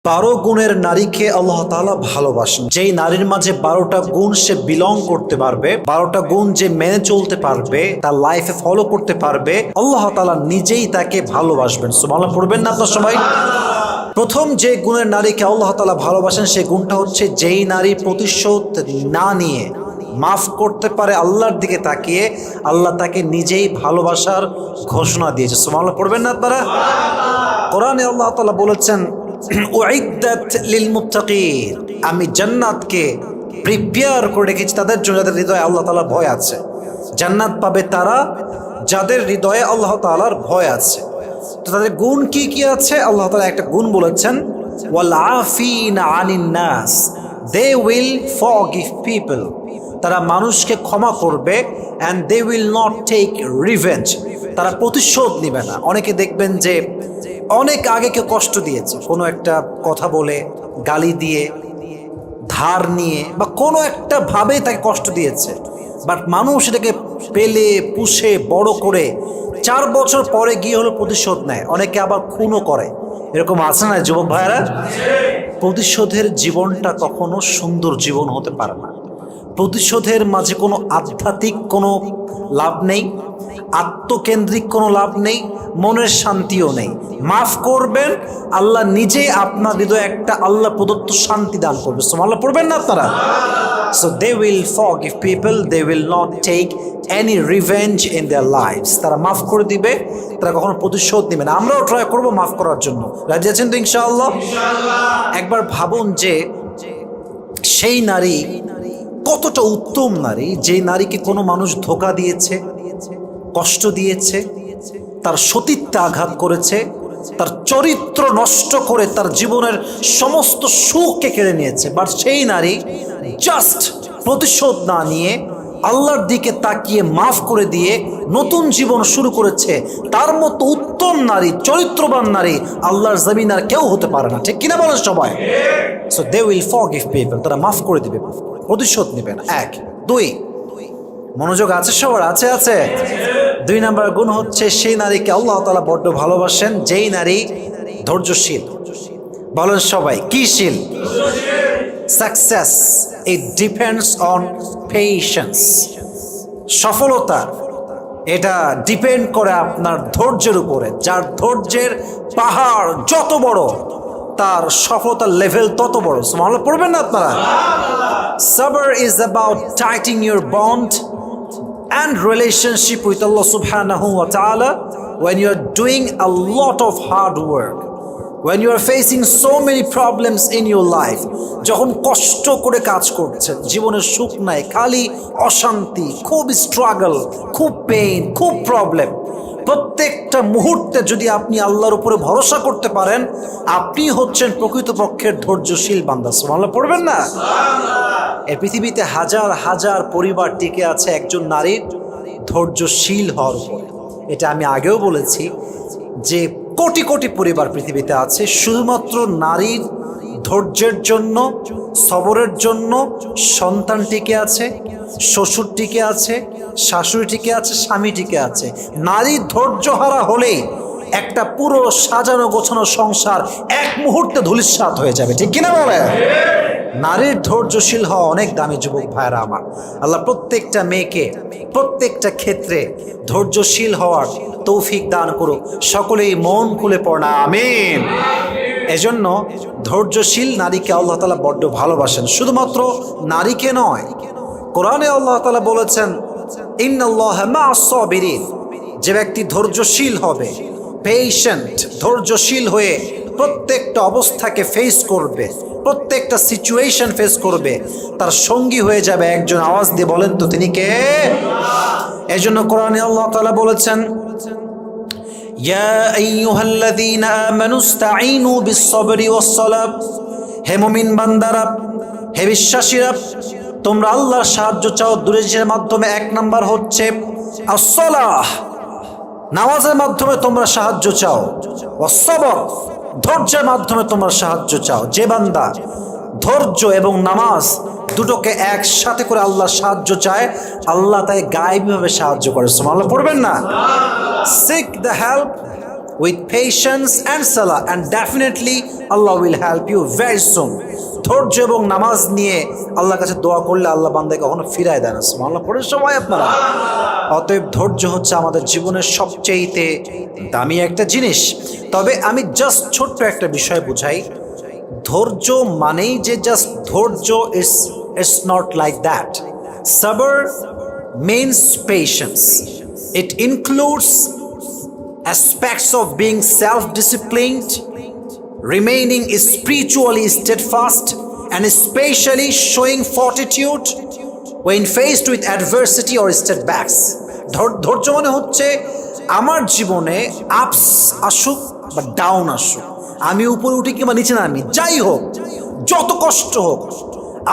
12 গুণের নারীকে আল্লাহ তাআলা ভালোবাসেন। যেই নারীর মাঝে 12টা গুণ সে বিলং করতে পারবে, 12টা গুণ যে মেনে চলতে পারবে, তার লাইফে ফলো করতে পারবে, আল্লাহ তাআলা নিজেই তাকে ভালোবাসবেন। সুবহানাল্লাহ পড়বেন না আপনারা সবাই? প্রথম যে গুণের নারীকে আল্লাহ তাআলা ভালোবাসেন সেই গুণটা হচ্ছে যেই নারী প্রতিশোধ না নিয়ে মাফ করতে পারে আল্লাহর দিকে তাকিয়ে, আল্লাহ তাকে নিজেই ভালোবাসার ঘোষণা দিয়েছে। সুবহানাল্লাহ পড়বেন না আপনারা? কোরআনে আল্লাহ তাআলা বলেছেন উইদ্দাত লিল মুত্তাকিন, আমি জান্নাতকে প্রিপেয়ার করে রেখেছি তাদের জন্য যাদের হৃদয়ে আল্লাহ তাআলার ভয় আছে। জান্নাত পাবে তারা যাদের হৃদয়ে আল্লাহ তাআলার ভয় আছে। তো তাদের গুণ কি কি আছে? আল্লাহ তাআলা একটা গুণ বলেছেন, ওয়াল আফিনা আনিন নাস, দে উইল ফরগিভ পিপল, তারা মানুষকে ক্ষমা করবে, and they will not take revenge, তারা প্রতিশোধ নেবে না। অনেকে দেখবেন যে অনেক আগে কেউ কষ্ট দিয়েছে, কোনো একটা কথা বলে, গালি দিয়ে, ধার নিয়ে বা কোনো একটা ভাবে তাকে কষ্ট দিয়েছে, বাট মানুষ এটাকে পেলে পুষে বড় করে 4 বছর পরে গিয়ে হলো প্রতিশোধ নেয়। অনেকে আবার খুনও করে। এরকম আছে না যুবক ভাইয়েরা? প্রতিশোধের জীবনটা কখনো সুন্দর জীবন হতে পারে না। প্রতিশোধের মাঝে কোনো আধ্যাত্মিক কোনো লাভ নেই, আত্মকেন্দ্রিক কোনো লাভ নেই, মনের শান্তিও নেই। মাফ করবেন, আল্লাহ নিজে আপনার হৃদয়ে একটা আল্লাহ প্রদত্ত শান্তি দান করবে। সুবহানাল্লাহ পড়বেন না আপনারা? So they will forgive people, they will not take any revenge in their lives. তারা মাফ করে দিবে, তারা কখনো প্রতিশোধ নেবে না। আমরাও ট্রাই করব মাফ করার জন্য। রাজি আছেন তো ইনশাআল্লাহ? একবার ভাবুন যে সেই নারী কতটা উত্তম নারী, যে নারীকে কোনো মানুষ ধোঁকা দিয়েছে, কষ্ট দিয়েছে, তার সতীত্বে আঘাত করেছে, তার চরিত্র নষ্ট করে তার জীবনের সমস্ত সুখকে কেড়ে নিয়েছে, বাট সেই নারী জাস্ট প্রতিশোধ না নিয়ে আল্লাহর দিকে তাকিয়ে মাফ করে দিয়ে নতুন জীবন শুরু করেছে। তার মতো উত্তম নারী, চরিত্রবান নারী আল্লাহর জমিন আর কেউ হতে পারে না। ঠিক কিনা বলেন সবাই? So they will forgive people, তারা মাফ করে দিবে, প্রতিশোধ নেবে না। 1 2 মনোযোগ আছে সবার? আছে আছে। 2 নাম্বার গুণ হচ্ছে সেই নারীকে আল্লাহ তাআলা বড্ড ভালোবাসেন যেই নারী ধৈর্যশীল। বলেন সবাই, কি শীল? Success it depends on patience. সফলতা এটা ডিপেন্ড করে আপনার ধৈর্যের উপরে। যার ধৈর্যের পাহাড় যত বড়, তার সফলতার লেভেল তত বড়। সুবহানাল্লাহ পড়বেন না আপনারা? Sabr is about tightening your bond and relationship with Allah subhanahu wa ta'ala when you are doing a lot of hard work, when you are facing so many problems in your life, যখন কষ্ট করে কাজ করছেন, জীবনের সুখ নাই, খালি অশান্তি, খুব স্ট্রাগল, খুব পেইন, খুব প্রবলেম, প্রত্যেকটা মুহূর্তে যদি আপনি আল্লাহর উপরে ভরসা করতে পারেন, আপনি হচ্ছেন প্রকৃতপক্ষের ধৈর্যশীল বান্দা। সুবহানাল্লাহ পড়বেন না? এই পৃথিবীতে হাজার হাজার পরিবার টিকে আছে একজন নারীর ধৈর্যশীল হওয়ার উপরে। এটা আমি আগেও বলেছি যে কোটি কোটি পরিবার পৃথিবীতে আছে শুধুমাত্র নারীর ধৈর্যের জন্য, সবরের জন্য সন্তান টিকে আছে, শ্বশুর টিকে আছে, শাশুড়ি টিকে আছে, স্বামী টিকে আছে। নারী ধৈর্যহারা হলেই একটা পুরো সাজানো গোছানো সংসার এক মুহূর্তে ধূলিসাৎ হয়ে যাবে। ঠিক কিনা বলে? নারীর ধৈর্যশীল হওয়া অনেক দামি যুবক ভাইরা আমার। আল্লাহ প্রত্যেকটা মেয়েকে প্রত্যেকটা ক্ষেত্রে ধৈর্যশীল হওয়ার তৌফিক দান করুক। সকলেই মন খুলে পড়না আমিন। এজন্য ধৈর্যশীল নারীকে আল্লাহ তাআলা বড্ড ভালোবাসেন। শুধুমাত্র নারীকে নয়, কোরআনে আল্লাহ তাআলা বলেছেন ইন্নাল্লাহা মা'আস সাবিরিন, যে ব্যক্তি ধৈর্যশীল হবে, পেশেন্ট, ধৈর্যশীল হয়ে প্রত্যেকটা অবস্থাকে ফেস করবে, প্রত্যেকটা সিচুয়েশন ফেস করবে, তার সঙ্গী হয়ে যাবে একজন। আওয়াজ দিয়ে বলেন তো তিনি কে? এজন্য কোরআনে আল্লাহ তাআলা বলেছেন ইয়া আইয়ুহাল্লাযীনা আমানুস্তাঈনু বিস-সাবরি ওয়াস-সালাহ, হে মুমিন বান্দারা, হে বিশ্বাসীরা, তোমরা আল্লাহর সাহায্য চাও দুইয়ের মাধ্যমে। 1 নাম্বার হচ্ছে আস-সালাহ, নামাজের মাধ্যমে তোমরা সাহায্য চাও, ওয়াস-সাবর, ধৈর্যের মাধ্যমে তোমরা সাহায্য চাও। যে বান্দা ধৈর্য এবং নামাজ দুটোকে একসাথে করে আল্লাহর সাহায্য চায়, আল্লাহ তাই গায়েবীভাবে সাহায্য করে। সুবহানাল্লাহ পড়বেন না? Sick the help with patience and salah, and definitely Allah will help you very soon. ধৈর্য এবং নামাজ নিয়ে আল্লাহর কাছে দোয়া করলে আল্লাহ বান্দাকে কখনো ফিরায় দেয় না। সুবহানাল্লাহ পড়ে সবাই আপনারা। অতএব ধৈর্য হচ্ছে আমাদের জীবনের সবচেয়ে দামি একটা জিনিস। তবে আমি জাস্ট ছোট্ট একটা বিষয় বুঝাই, ধৈর্য মানেই যে জাস্ট ধৈর্য, ইটস নট লাইক দ্যাট। সবর means patience. It includes aspects of being self-disciplined, remaining spiritually steadfast, and especially showing fortitude when faced with adversity or setbacks. ধৈর্য মানে হচ্ছে আমার জীবনে আপস আসুক বা ডাউন আসুক, আমি উপরে উঠি কিংবা নিচে নামি, যাই হোক, যত কষ্ট হোক,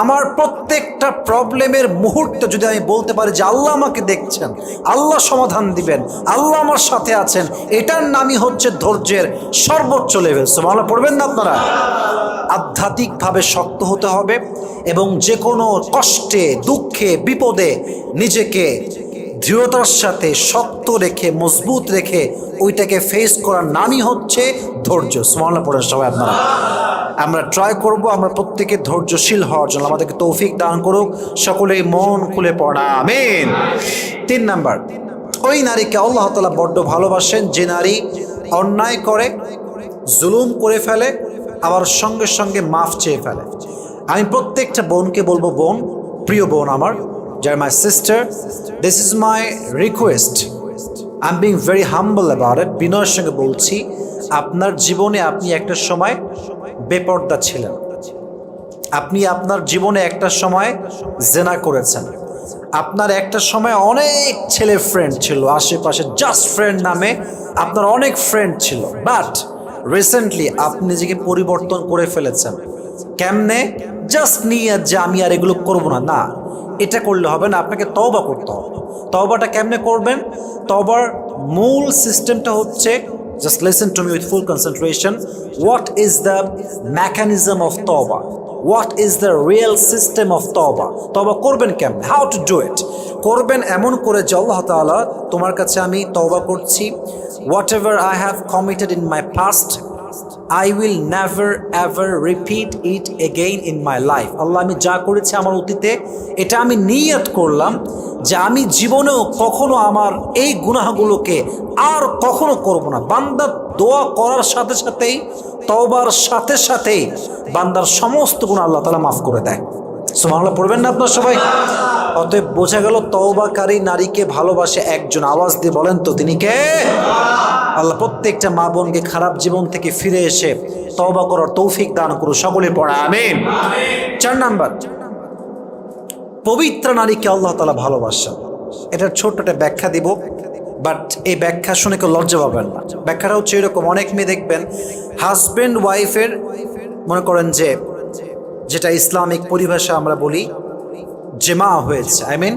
আমার প্রত্যেকটা প্রবলেমের মুহূর্তে যদি আমি বলতে পারি যে আল্লাহ আমাকে দেখছেন, আল্লাহ সমাধান দিবেন, আল্লাহ আমার সাথে আছেন, এটার নামই হচ্ছে ধৈর্যের সর্বোচ্চ লেভেল। সুবহানাল্লাহ পড়বেন না আপনারা? আধ্যাত্মিকভাবে শক্ত হতে হবে এবং যে কোনো কষ্টে, দুঃখে, বিপদে নিজেকে দৃঢ়তার সাথে শক্ত রেখে, মজবুত রেখে ওইটাকে ফেস করার নামই হচ্ছে ধৈর্য। সুবহানাল্লাহ পড়েন সবাই আপনারা। আমরা ট্রাই করব আমরা প্রত্যেকে ধৈর্যশীল হওয়ার জন্য, আমাদেরকে তৌফিক দান করুক, সকলেই মন খুলে পড়া আমিন। 3 নাম্বার, ওই নারীকে আল্লাহ তাআলা বড্ড ভালোবাসেন যে নারী অন্যায় করে, জুলুম করে ফেলে, আবার সঙ্গে সঙ্গে মাফ চেয়ে ফেলে। আমি প্রত্যেকটা বোনকে বলবো, বোন, প্রিয় বোন আমার, যারা my sister, this is my request, I am being very humble about it. বিনয়ের সঙ্গে বলছি, আপনার জীবনে আপনি একটা সময় বেপর্দা ছিলেন, আপনি আপনার জীবনে একটা সময় জেনা করেছেন, আপনার একটা সময় অনেক ছেলে ফ্রেন্ড ছিল আশেপাশে, জাস্ট ফ্রেন্ড নামে আপনার অনেক ফ্রেন্ড ছিল, বাট রিসেন্টলি আপনি নিজেকে পরিবর্তন করে ফেলেছেন। কেমনে? জাস্ট নিয়ে যে আমি আর এগুলো করবো না, না, এটা করলে হবে না, আপনাকে তওবা করতে হবে। তওবাটা কেমনে করবেন? তওবার মূল সিস্টেমটা হচ্ছে, just listen to me with full concentration. What is the mechanism of tawbah? What is the real system of tawbah? তওবা করবেন কেমনে? How to do it? করবেন এমন করে যে আল্লাহ তাআলা, তোমার কাছে আমি তওবা করছি, whatever I have committed in my past, I will never ever repeat it again in my life. আল্লাহ, আমি যা করেছি আমার অতীতে, এটা আমি নিয়ত করলাম যে আমি জীবনেও কখনো আমার এই গুনাহগুলোকে আর কখনো করব না। বান্দার দোয়া করার সাথে সাথেই, তওবার সাথে সাথেই বান্দার সমস্ত গুনাহ আল্লাহ তাআলা মাফ করে দেয়। সুবহানাল্লাহ পড়বেন না আপনার সবাই? অতএব বোঝা গেল তওবাকারী নারীকে ভালোবাসে একজন। আওয়াজ দিয়ে বলেন তো তিনি কে? আল্লাহ প্রত্যেকটা মা বোনকে খারাপ জীবন থেকে ফিরে এসে তওবা করার তৌফিক দান করুন, সকলে পড়া আমিন। 4 নাম্বার, পবিত্র নারীকে আল্লাহ তাআলা ভালোবাসেন। এটার ছোট্ট একটা ব্যাখ্যা দিব, বাট এই ব্যাখ্যা শুনে কেউ লজ্জা পাবেন না। ব্যাখ্যাটা হচ্ছে এরকম, অনেক মেয়ে দেখবেন হাজব্যান্ড ওয়াইফের, মনে করেন যে যেটা ইসলামিক পরিভাষা আমরা বলি জেমা হয়েছে, আই মিন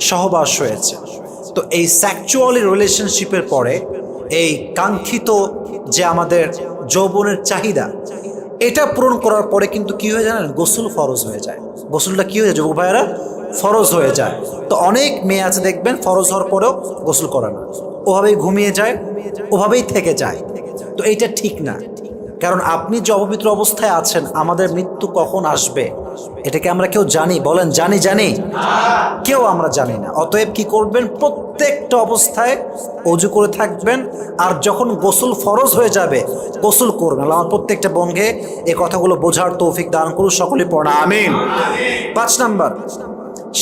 সহবাস হয়েছে। তো এই সেক্সুয়ালি রিলেশনশিপের পরে এই কাঙ্ক্ষিত যে আমাদের যৌবনের চাহিদা, এটা পূরণ করার পরে কিন্তু কি হয়ে যায়, গোসল ফরজ হয়ে যায়। গোসলটা কি হয়ে যায় যুবক ভাইয়েরা? ফরজ হয়ে যায়। তো অনেক মেয়ে আছে দেখবেন ফরজ হওয়ার পরেও গোসল করে না, ওভাবেই ঘুমিয়ে যায়, ওভাবেই থেকে যায়। তো এইটা ঠিক না, কারণ আপনি যে অপবিত্র অবস্থায় আছেন, আমাদের মৃত্যু কখন আসবে এটাকে আমরা কেউ জানি? বলেন, জানি? কেউ আমরা জানি না। অতএব কি করবেন? প্রত্যেকটা অবস্থায় ওযু করে থাকবেন, আর যখন গোসল ফরজ হয়ে যাবে গোসল করবেন। আমার প্রত্যেকটা বোনকে এই কথাগুলো বোঝার তৌফিক দান করুন, সকলে পড়া আমিন। 5 নাম্বার,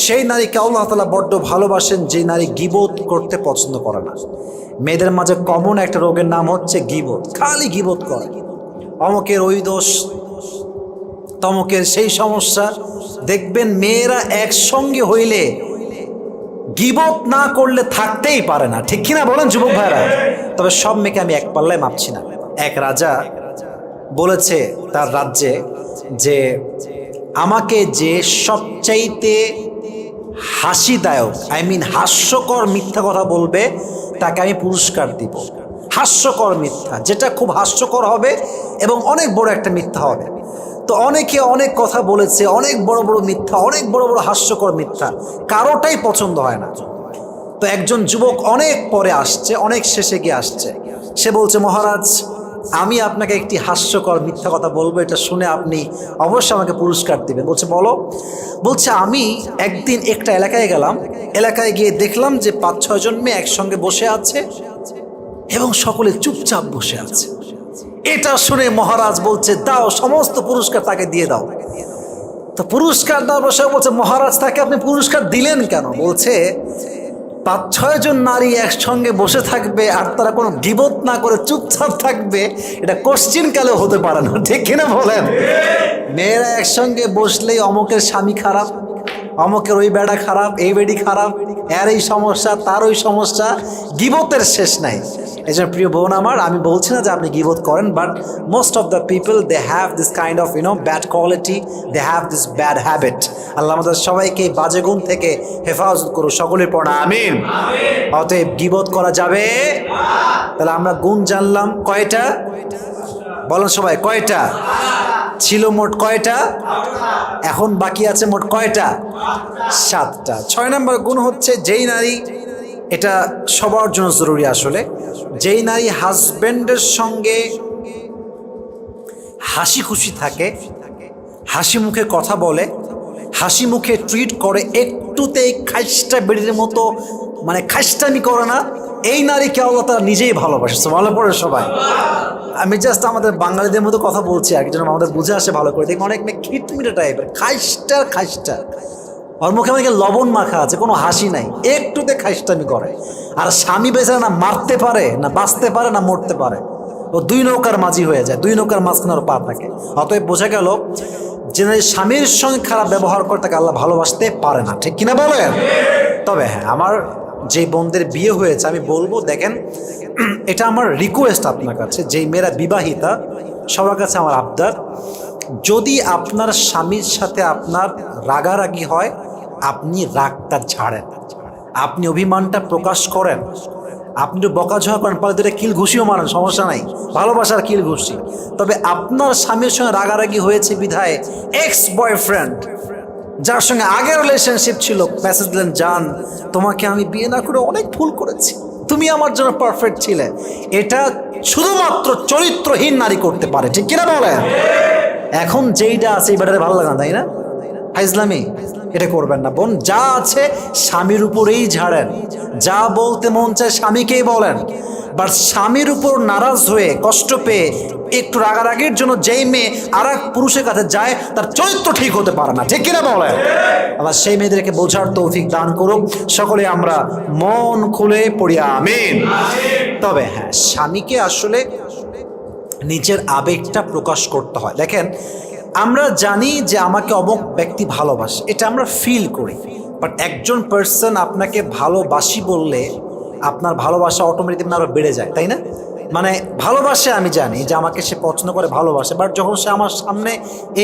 সেই নারীকে আল্লাহ তাআলা বড্ড ভালোবাসেন যে নারী গীবত করতে পছন্দ করে না। মেয়েদের মাঝে কমন একটা রোগের নাম হচ্ছে গীবত, খালি গীবত করে, অমকের ওই দোষ, তমকের সেই সমস্যা। দেখবেন মেয়েরা একসঙ্গে হইলে গীবত না করলে থাকতেই পারে না, ঠিক কিনা বলেন যুবক ভাইরা? তবে সব মেয়েকে আমি এক পাল্লায় মাপছি না। এক রাজা বলেছে তার রাজ্যে যে আমাকে যে সবচাইতে হাসিদায়ক, আই মিন হাস্যকর মিথ্যা কথা বলবে তাকে আমি পুরস্কার দিব। হাস্যকর মিথ্যা, যেটা খুব হাস্যকর হবে এবং অনেক বড় একটা মিথ্যা হবে। তো অনেকে অনেক কথা বলেছে, অনেক বড় বড় মিথ্যা, অনেক বড় বড় হাস্যকর মিথ্যা, কারোটাই পছন্দ হয় না। তো একজন যুবক অনেক পরে আসছে, অনেক শেষে গিয়ে আসছে, সে বলছে, মহারাজ আমি আপনাকে একটি হাস্যকর মিথ্যা কথা বলবো, এটা শুনে আপনি অবশ্যই আমাকে পুরস্কার দিবেন। বলছে বলো। বলছে আমি একদিন একটা এলাকায় গেলাম, এলাকায় গিয়ে দেখলাম যে 5-6 জন মেয়ে একসঙ্গে বসে আছে এবং সকলে চুপচাপ বসে আছে। এটা শুনে মহারাজ বলছে, দাও সমস্ত পুরস্কার তাকে দিয়ে দাও। তো পুরস্কার দেওয়ার বসে বলছে, মহারাজ তাকে আপনি পুরস্কার দিলেন কেন? বলছে 5-6 জন নারী একসঙ্গে বসে থাকবে আর তারা কোনো গীবত না করে চুপচাপ থাকবে, এটা কোশ্চিন কালেও হতে পারে না, ঠিক কিনা বলেন? মেয়েরা একসঙ্গে বসলেই অমুকের স্বামী খারাপ, অমুকের ওই বেড়া খারাপ, এই বেডি খারাপ, এর এই সমস্যা, তার ওই সমস্যা, গীবতের শেষ নাই। এই জন্য প্রিয় বোন আমার, আমি বলছি না যে আপনি গীবত করেন, but most of the people they have this kind of bad quality, they have this bad habit. আল্লাহ আমাদের সবাইকে বাজে গুণ থেকে হেফাজত করুন, সকলের পড়া আমিন। অতএব গীবত করা যাবে। তাহলে আমরা গুণ জানলাম কয়টা? বলেন সবাই, কয়টা ছিল? মোট কয়টা? এখন বাকি আছে মোট কয়টা? 7টা। 6 নম্বর গুণ হচ্ছে, যেই নারী, এটা সবার জন্য জরুরি আসলে, যেই নারী হাজবেন্ডের সঙ্গে হাসি খুশি থাকে, হাসি মুখে কথা বলে, হাসি মুখে ট্রিট করে, একটুতেই খাইস্টা বেড়ির মতো মানে খাইস্টামি করে না, এই নারীকে আল্লাহ তাআলা নিজেই ভালোবাসে। সুবহানাল্লাহ পড়ে সবাই। আমি জাস্ট আমাদের বাঙালিদের মতো কথা বলছি আর কি, যেন আমাদের বুঝে আসে ভালো করে। দেখি অনেক মেয়ে খিটমিটে টাইপের, খাইস্টা, ওর মুখে আমাকে লবণ মাখা আছে, কোনো হাসি নাই, একটুতে খাইস্টামি করে। আর স্বামী বেচারা না মারতে পারে, না বাঁচতে পারে, না মরতে পারে, ও 2 নৌকার মাঝি হয়ে যায়, 2 নৌকার মাঝখানে ওর পা থাকে। অতএব বোঝা গেল যে স্বামীর সঙ্গে খারাপ ব্যবহার করে তাকে আল্লাহ ভালোবাসতে পারে না, ঠিক কিনা বলেন? তবে হ্যাঁ, আমার যে বোনদের বিয়ে হয়েছে আমি বলবো, দেখেন এটা আমার রিকোয়েস্ট আপনার কাছে, যেই মেয়েরা বিবাহিতা সবার কাছে আমার আবদার, যদি আপনার স্বামীর সাথে আপনার রাগারাগি হয়, আপনি রাগটা ছাড়েন, আপনি অভিমানটা প্রকাশ করেন, আপনি তো বকাঝকা করেন, পালে দুটো কিল ঘুষিও মারেন, সমস্যা নাই, ভালোবাসার কিল ঘুষি। তবে আপনার স্বামীর সঙ্গে রাগারাগি হয়েছে বিধায় এক্স বয়ফ্রেন্ড, যার সঙ্গে আগের রিলেশনশিপ ছিল, মেসেজ দিলেন, জান তোমাকে আমি বিয়ে না করে অনেক ভুল করেছি, তুমি আমার জন্য পারফেক্ট ছিলে, এটা শুধুমাত্র চরিত্রহীন নারী করতে পারে, ঠিক কিনা বলেন? এখন যেইটা আছে এই ব্যাটারে ভালো লাগে না, তাই না? ফাইজলামি এটা করবেন না বোন। যা আছে স্বামীর উপরেই ঝাড়েন, যা বলতে মন চায় স্বামীকেই বলেন। বাট স্বামীর উপর নারাজ হয়ে কষ্ট পেয়ে একটু রাগারাগির জন্য যেই মেয়ে আর এক পুরুষের কাছে যায়, তার চরিত্র ঠিক হতে পারে না, ঠিক কিনা বলেন? আল্লাহ সেই মেয়েদেরকে বোঝার তৌফিক দান করুক। সকলে আমরা মন খুলে পড়ি আমিন। তবে হ্যাঁ, স্বামীকে আসলে নিজের আবেগটা প্রকাশ করতে হয়। দেখেন, আমরা জানি যে আমাকে অমুক ব্যক্তি ভালোবাসে, এটা আমরা ফিল করি, বাট একজন পার্সন আপনাকে ভালোবাসি বললে আপনার ভালোবাসা অটোমেটিক আরও বেড়ে যায়, তাই না? মানে ভালোবাসে, আমি জানি যে আমাকে সে পছন্দ করে, ভালোবাসে, বাট যখন সে আমার সামনে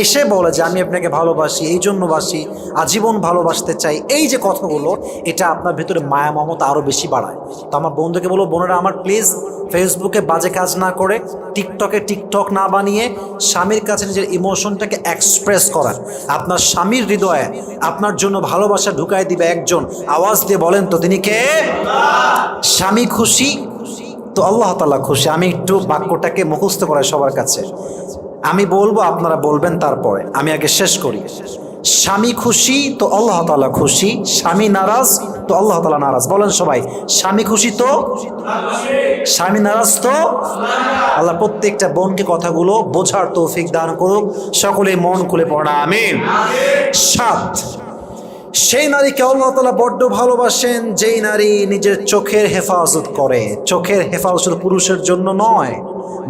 এসে বলে যে আমি আপনাকে ভালোবাসি, এই জন্য বাসি, আজীবন ভালোবাসতে চাই, এই যে কথাগুলো, এটা আপনার ভেতরে মায়া মমতা আরও বেশি বাড়ায়। তো আমার বন্ধুকে বলবো, বোনেরা আমার প্লিজ ফেসবুকে বাজে কাজ না করে, টিকটকে টিকটক না বানিয়ে স্বামীর কাছে নিজের ইমোশনটাকে এক্সপ্রেস করান। আপনার স্বামীর হৃদয়ে আপনার জন্য ভালোবাসা ঢুকাই দিবে একজন, আওয়াজ দিয়ে বলেন তো তিনি কে? স্বামী খুশি তো আল্লাহ তাআলা খুশি। আমি একটু বাক্যটাকে মুখস্থ করাই সবার কাছে, আমি বলবো, আপনারা বলবেন, তারপরে আমি আগে শেষ করি। স্বামী খুশি তো আল্লাহ তাআলা খুশি, স্বামী নারাজ তো আল্লাহ তাআলা নারাজ। বলেন সবাই, স্বামী খুশি তো, স্বামী নারাজ তো আল্লাহ। প্রত্যেকটা বোনকে কথাগুলো বোঝার তৌফিক দান করুক, সকলে মন খুলে পড়া আমিন। 7, সেই নারীকে আল্লাহ তাআলা বড্ড ভালোবাসেন যেই নারী নিজের চোখের হেফাজত করে। চোখের হেফাজত পুরুষের জন্য নয়,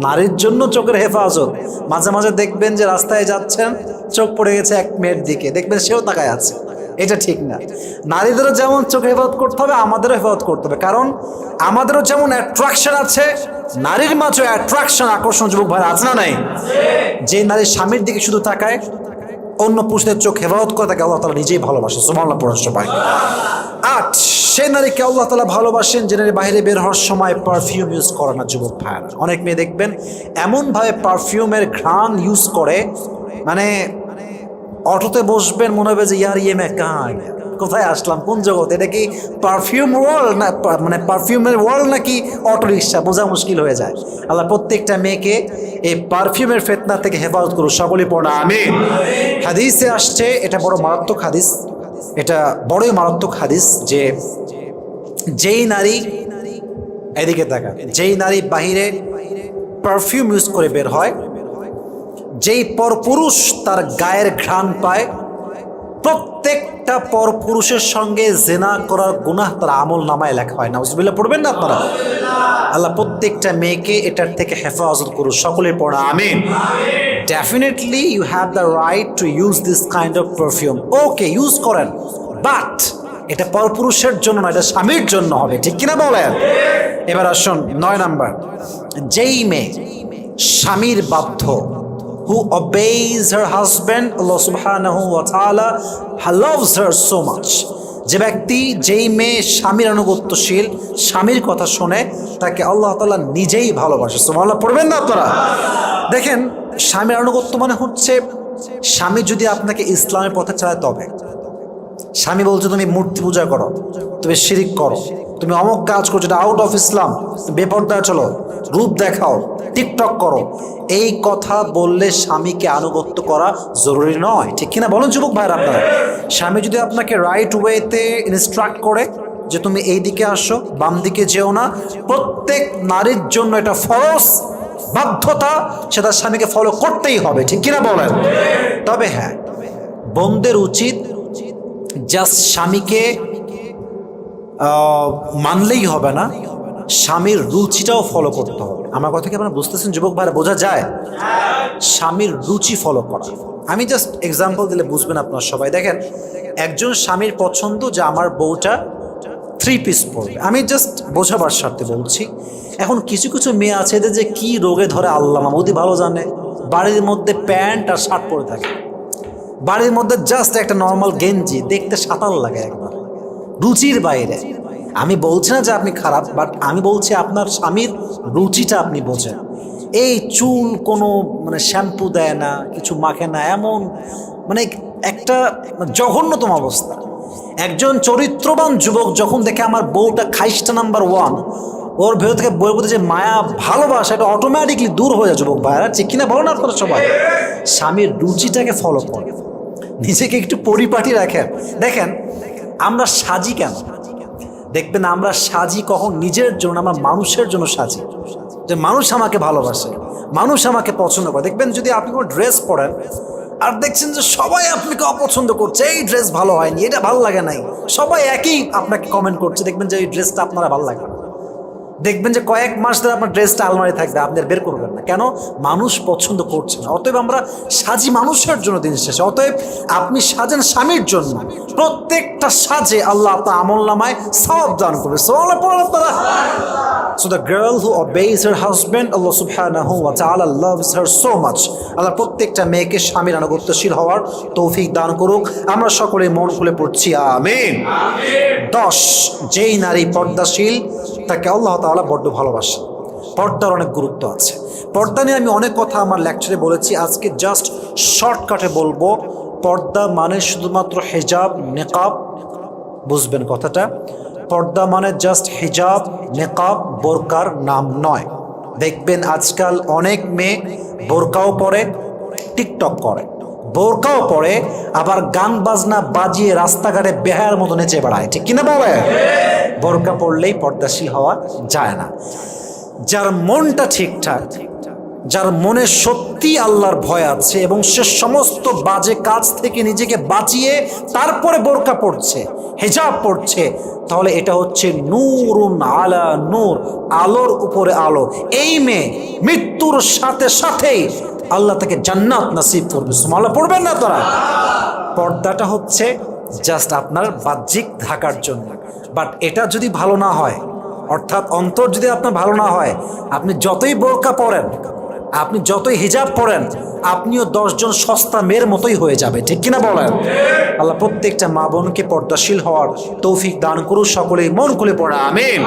নারীর জন্য চোখের হেফাজত। মাঝে মাঝে দেখবেন যে রাস্তায় যাচ্ছেন, চোখ পড়ে গেছে এক মেয়ের দিকে, দেখবেন সেও তাকায় আছে, এটা ঠিক না। নারীদেরও যেমন চোখে হেফাজত করতে হবে, আমাদেরও হেফাজত করতে হবে, কারণ আমাদেরও যেমন অ্যাট্রাকশন আছে, নারীর মাঝে অ্যাট্রাকশন, আকর্ষণ যুবক ভাই আছে না নাই? যে নারী স্বামীর দিকে শুধু তাকায়, অন্য পুরুষদের চোখ হেফাজত করে, তাকে আল্লাহ তাআলা নিজেই ভালোবাসে। সুবহানাল্লাহ পড়ুন সবাই। 8, সেই নারীকে আল্লাহ তাআলা ভালোবাসেন যে নারী বাইরে বের হওয়ার সময় পারফিউম ইউজ করে না। যুবক ভাইরা, অনেক মেয়ে দেখবেন এমনভাবে পারফিউমের ঘ্রাণ ইউজ করে, মানে অটোতে বসবেন মনে হবে যে ইয়ার ইয়ে মে কাঁ কোথায় আসলাম, কোন জগৎ? এটা কি পারফিউম ওয়ার্ল্ড না, মানে পারফিউমের ওয়ার্ল্ড নাকি অটো রিক্সা? বোঝা মুশকিল হয়ে যায়। আল্লাহ প্রত্যেকটা মেয়েকে এই পারফিউমের ফিতনা থেকে হেফাজত করুন, সকলেই পড়া আমিন। হাদিসে আসছে, এটা বড় মারাত্মক হাদিস, এটা বড়ই মারাত্মক হাদিস, যে যেই নারী, এদিকে তাকান, যেই নারী বাহিরে পারফিউম ইউজ করে বের হয়, যেই পরপুরুষ তার গায়ের ঘ্রাণ পায়, প্রত্যেকটা পরপুরুষের সঙ্গে জেনা করার গুনাহ তার আমল নামায় লেখা হয়। নাউজুবিল্লাহ পড়বেন না আপনারা? আল্লাহ প্রত্যেকটা মেয়েকে এটার থেকে হেফাজত করুন, সকলের পড়া আমিন। Definitely you have the right to use this kind of perfume, okay use করেন, বাট এটা পরপুরুষের জন্য না, এটা স্বামীর জন্য হবে, ঠিক কিনা বলেন? এবার আসুন 9 নাম্বার, যেই মেয়ে স্বামীর বাধ্য, who obeys her husband, Allah subhanahu wa ta'ala loves her so much, যে ব্যক্তি, যেই মেয়ে স্বামীর আনুগত্যশীল, স্বামীর কথা শোনে, তাকে আল্লাহ তাআলা নিজেই ভালোবাসে। সুবহানাল্লাহ পড়বেন না আপনারা? দেখেন, স্বামীর আনুগত্য মানে হচ্ছে, স্বামী যদি আপনাকে ইসলামের পথে চালায়, তবে স্বামী বলছে তুমি মূর্তি পূজা করো, তুমি শিরিক করো, তুমি অমুক কাজ করছো, এটা আউট অফ ইসলাম, বেপরদায় চলো, রূপ দেখাও, টিকটক করো, এই কথা বললে স্বামীকে আনুগত্য করা জরুরি নয়, ঠিক কিনা বলুন যুবক ভাইরা আপনারা? স্বামী যদি আপনাকে রাইট ওয়েতে ইনস্ট্রাক্ট করে যে তুমি এই দিকে আসো, বাম দিকে যেও না, প্রত্যেক নারীর জন্য এটা ফরজ, বাধ্যতা, সেটা স্বামীকে ফলো করতেই হবে, ঠিক কিনা বলেন? তবে হ্যাঁ, বোনদের উচিত জাস্ট স্বামীকে মানলেই হবে না, স্বামীর রুচিটাও ফলো করতে হবে। আমার কথা কি আপনারা বুঝতেছেন যুবক ভাইরা? বোঝা যায়? স্বামীর রুচি ফলো করা। আমি জাস্ট এক্সাম্পল দিলে বুঝবেন আপনারা সবাই। দেখেন, একজন স্বামীর পছন্দ যে আমার বউটা 3 পিস পরবে, আমি জাস্ট বোঝাবার স্বার্থে বলছি। এখন কিছু কিছু মেয়ে আছে এদের যে কি রোগে ধরে আল্লাহ মাহমুদই ভালো জানে, বাড়ির মধ্যে প্যান্ট আর শার্ট পরে থাকে, বাড়ির মধ্যে জাস্ট একটা নর্মাল গেঞ্জি, দেখতে সাতাল লাগে একবার, রুচির বাইরে। আমি বলছি না যে আপনি খারাপ, বাট আমি বলছি আপনার স্বামীর রুচিটা আপনি বোঝেন। এই চুল কোনো মানে শ্যাম্পু দেয় না, কিছু মাখে না, এমন মানে একটা জঘন্যতম অবস্থা। একজন চরিত্রবান যুবক যখন দেখে আমার বউটা খাইস্টা নাম্বার 1, ওর ভেতর থেকে বইয়ের প্রতি যে মায়া ভালোবাসা, এটা অটোমেটিকলি দূর হয়ে যায় যুবক ভাইরা, ঠিক কিনা বলেন আপনারা সবাই? স্বামীর রুচিটাকে ফলো করে নিজেকে একটু পরিপাটি রাখেন। দেখেন, আমরা সাজি কেন? দেখবেন আমরা সাজি কখন? নিজের জন্য, আমরা মানুষের জন্য সাজি, যে মানুষ আমাকে ভালোবাসে, মানুষ আমাকে পছন্দ করে। দেখবেন যদি আপনি কোনো ড্রেস পরেন আর দেখছেন যে সবাই আপনাকে অপছন্দ করছে, এই ড্রেস ভালো হয়নি, এটা ভালো লাগে নাই, সবাই একই আপনাকে কমেন্ট করছে, দেখবেন যে এই ড্রেসটা আপনারা ভালো লাগে না। দেখবেন যে কয়েক মাস ধরে আপনার ড্রেসটা আলমারি থাকবে, আপনি বের করবেন না, কেন? মানুষ পছন্দ করছে না। অতএব আমরা সাজি মানুষের জন্য দিন শেষে। অতএব আপনি সাজেন স্বামীর জন্য, প্রত্যেকটা সাজে আল্লাহ আপনার আমল নামায় সওয়াব দান করবে। So the girl who obeys her husband, Allah subhanahu wa ta'ala loves her so much. আল্লাহ প্রত্যেকটা মেয়েকে স্বামীর আনুগত্যশীল হওয়ার তৌফিক দান করুক। আমরা সকলে মন খুলে পড়ছি আমিন। 10, যেই নারী পর্দাশীল, তাকে আল্লাহ তাআলা বড্ড ভালোবাসেন। পর্দার অনেক গুরুত্ব আছে। পর্দা নিয়ে আমি অনেক কথা আমার লেকচারে বলেছি, আজকে জাস্ট শর্টকাটে বলবো। পর্দা মানে শুধুমাত্র হিজাব, নেকাব, বুঝবেন কথাটা? পর্দা মানে জাস্ট হিজাব, নেকাব, বোরকার নাম নয়। দেখবেন আজকাল অনেক মেয়ে বোরকাও পরে, টিকটক করে, বোরকাও পরে, আবার গান বাজনা বাজিয়ে রাস্তাঘাটে বেহায়ার মতো নেচে বেড়ায়, ঠিক কিনা বলে? বোরকা পড়লেই পর্দাশীল হওয়া যায় না। যার মনটা ঠিকঠাক, যার মনে সত্যি আল্লাহর ভয় আছে এবং সে সমস্ত বাজে কাজ থেকে নিজেকে বাঁচিয়ে তারপরে বোরকা পড়ছে, হিজাব পড়ছে, তাহলে এটা হচ্ছে নূরুন আলা নূর, আলোর উপরে আলো। এই মেয়ে মৃত্যুর সাথে সাথেই আল্লাহ তাকে জান্নাত নসিব করবে। সুবহানাল্লাহ পড়বেন না তারা? পর্দাটা হচ্ছে জাস্ট আপনার বাহ্যিক ঢাকার জন্য, বাট এটা যদি ভালো না হয়, অর্থাৎ অন্তর যদি আপনার ভালো না হয়, আপনি যতই বোরকা পরেন, আপনি যতই হিজাব পরেন, আপনিও 10 জন সস্তা মেয়ের মতোই হয়ে যাবে, ঠিক কিনা বলেন? আল্লাহ প্রত্যেকটা মা বোনকে পর্দাশীল হওয়ার তৌফিক দান করুন, সকলেই মন খুলে পড়া আমিন।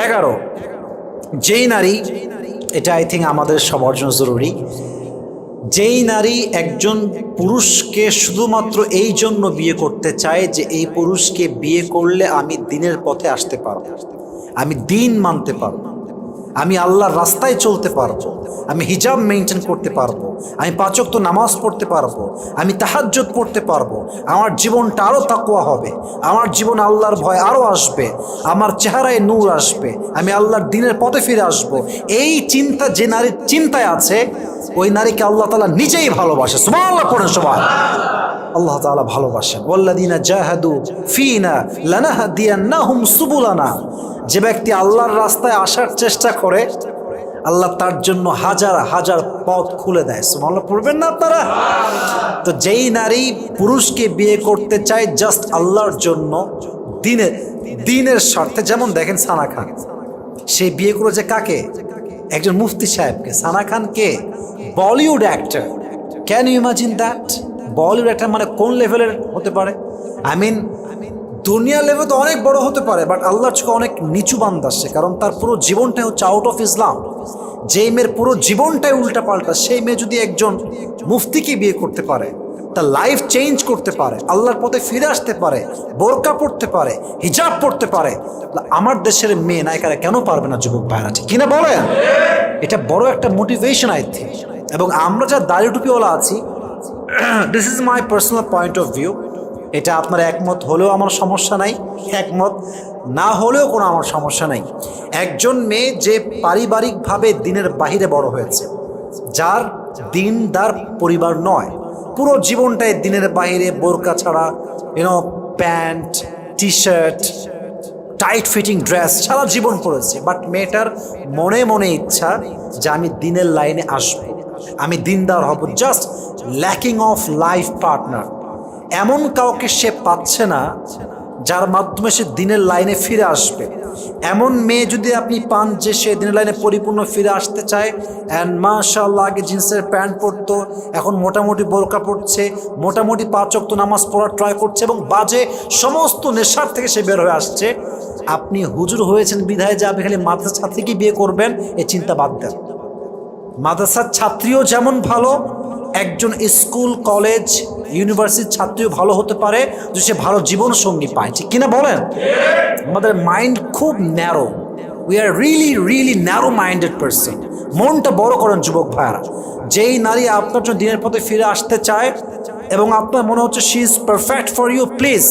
11, যেই নারী, এটা আই থিঙ্ক আমাদের সবার জন্য জরুরি, যেই নারী একজন পুরুষকে শুধুমাত্র এই জন্য বিয়ে করতে চায় যে এই পুরুষকে বিয়ে করলে আমি দ্বীনের পথে আসতে পারবো, আমি দ্বীন মানতে পারবো, আমি আল্লাহর রাস্তায় চলতে পারবো, আমি হিজাব মেনটেন করতে পারবো, আমি 5 ওয়াক্ত নামাজ পড়তে পারবো, আমি তাহাজ্জুদ পড়তে পারবো, আমার জীবনটা আরও তাকওয়া হবে, আমার জীবন আল্লাহর ভয় আরও আসবে, আমার চেহারায় নূর আসবে, আমি আল্লাহর দ্বীনের পথে ফিরে আসবো, এই চিন্তা যে নারীর চিন্তায় আছে ওই নারীকে আল্লাহ তাআলা নিজেই ভালোবাসে। সুবহানাল্লাহ পড়েন সবাই। আল্লাহ তাআলা ভালোবাসেন, ওয়াল্লাযীনা জাহাদু ফীনা লানাহদিয়ান্নাহুম সুবুলানা। যে ব্যক্তি আল্লাহর রাস্তায় আসার চেষ্টা করে আল্লাহ তার জন্য হাজার হাজার পথ খুলে দেয়। সুবহানাল্লাহ পড়বেন না আপনারা? তো যেই নারী পুরুষকে বিয়ে করতে চায় জাস্ট আল্লাহর জন্য, দ্বীনের স্বার্থে, যেমন দেখেন সানা খান, সে বিয়ে করেছে কাকে? একজন মুফতি সাহেবকে। সানা খান কে? Bollywood actor. Can you imagine that? Bollywood actor মানে কোন লেভেলের হতে পারে? আই মিন দুনিয়া লেভেল তো অনেক বড় হতে পারে, বাট আল্লাহর চোখে অনেক নিচু বান্দা সে, কারণ তার পুরো জীবনটাই হচ্ছে আউট অফ ইসলাম। যেই মেয়ের পুরো জীবনটাই উল্টা পাল্টা, সেই মেয়ে যদি একজন মুফতিকে বিয়ে করতে পারে, তার লাইফ চেঞ্জ করতে পারে, আল্লাহর পথে ফিরে আসতে পারে, বোরকা পড়তে পারে, হিজাব পড়তে পারে, আমার দেশের মেয়ে নায়িকারা কেন পারবে না? যুবক ভাইরা ঠিক কিনা বলেন? এটা বড় একটা মোটিভেশন আই থিঙ্ক। এবং আমরা যা দাড়ি টুপিওয়ালা আছি, this is my personal point of view. এটা আপনার একমত হলেও আমার সমস্যা নাই, একমত না হলেও কোনো আমার সমস্যা নাই। একজন মেয়ে যে পারিবারিকভাবে দ্বীনের বাহিরে বড় হয়েছে, যার দ্বীনদার পরিবার নয়, পুরো জীবনটাই দ্বীনের বাহিরে বোরকা ছাড়া, pant, T shirt, tight fitting dress সারা জীবন পরেছে, বাট মেয়েটার মনে মনে ইচ্ছা যে আমি দ্বীনের লাইনে আসবো, আমি দ্বীনদার হব, just lacking of life partner. এমন কাউকে সে পাচ্ছে না যার মাধ্যমে সে দ্বীনের লাইনে ফিরে আসবে। এমন মেয়ে যদি আপনি পান যে সে দ্বীনের লাইনে পরিপূর্ণ ফিরে আসতে চায়, অ্যান্ড মাশাআল্লাহ আগে জিন্সের প্যান্ট পরতো, এখন মোটামুটি বোরকা পড়ছে, মোটামুটি 5 ওয়াক্ত নামাজ পড়ার ট্রাই করছে, এবং বাজে সমস্ত নেশার থেকে সে বের হয়ে আসছে, আপনি হুজুর হয়েছেন বিধায় যে আপনি খালি মাদ্রাসার ছাত্রীকে বিয়ে করবেন, এই চিন্তা বাদ দেন। মাদ্রাসার ছাত্রীও যেমন ভালো, একজন স্কুল, কলেজ, ইউনিভার্সিটির ছাত্রীও ভালো হতে পারে যদি সে ভালো জীবন সঙ্গী পায়। ঠিক কিনা বলেন? আমাদের মাইন্ড খুব narrow, we are really really narrow minded person. মনটা বড় করেন যুবক ভাইয়ারা। যেই নারী আপনার জন্য দিনের পথে ফিরে আসতে চায় এবং আপনার মনে হচ্ছে she is perfect for you, please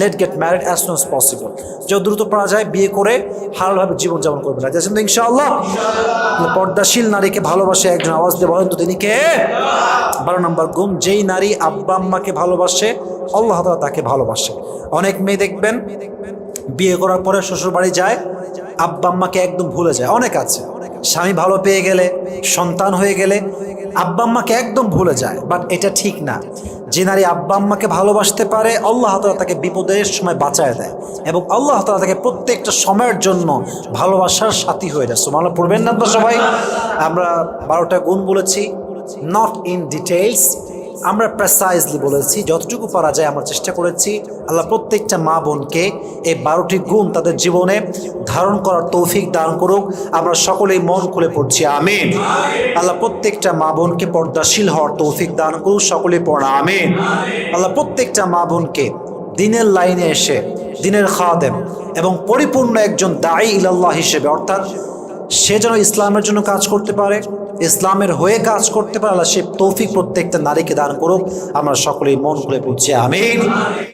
let get married as soon as possible. যত দ্রুত পারা যায় বিয়ে করে হালালভাবে জীবনযাপন করবেন। রাজি আছেন তো ইনশাআল্লাহ? পর্দাশীল নারীকে ভালোবাসে একজন, আওয়াজ দিয়ে বলেন তো তিনি কে? 12 নম্বর গুণ, যেই নারী আব্বা আম্মাকে ভালোবাসে আল্লাহ তাআলা তাকে ভালোবাসে। অনেক মেয়ে দেখবেন বিয়ে করার পরে শ্বশুর বাড়ি যায়, আব্বা আম্মাকে একদম ভুলে যায়। অনেক আছে, স্বামী ভালো পেয়ে গেলে, সন্তান হয়ে গেলে আব্বা আম্মাকে একদম ভুলে যায়, বাট এটা ঠিক না। যে নারী আব্বা আম্মাকে ভালোবাসতে পারে আল্লাহ তাআলা তাকে বিপদের সময় বাঁচায় দেয়, এবং আল্লাহ তাআলা তাকে প্রত্যেকটা সময়ের জন্য ভালোবাসার সাথী হয়ে যায়। সুবহানাল্লাহ পড়বেন না তো সবাই? আমরা 12টা গুণ বলেছি, নট ইন ডিটেইলস, আমরা প্রেসাইজলি বলেছি, যতটুকু পারা যায় আমরা চেষ্টা করেছি। আল্লাহ প্রত্যেকটা মা বোনকে এই 12টি গুণ তাদের জীবনে ধারণ করার তৌফিক দান করুক। আমরা সকলেই মন খুলে পড়ছি আমিন। আল্লাহ প্রত্যেকটা মা বোনকে পর্দাশীল হওয়ার তৌফিক দান করুক, সকলেই পড়া আমিন। আল্লাহ প্রত্যেকটা মা বোনকে দ্বীনের লাইনে এসে দ্বীনের খাদেম এবং পরিপূর্ণ একজন দাঈ ইলাল্লাহ হিসেবে, অর্থাৎ সে যেন ইসলামের জন্য কাজ করতে পারে, ইসলামের হয়ে কাজ করতে পারে, আল্লাহ সে তৌফিক প্রত্যেকটা নারীকে দান করুক। আমরা সকলেই মন খুলে পড়ছি আমিন।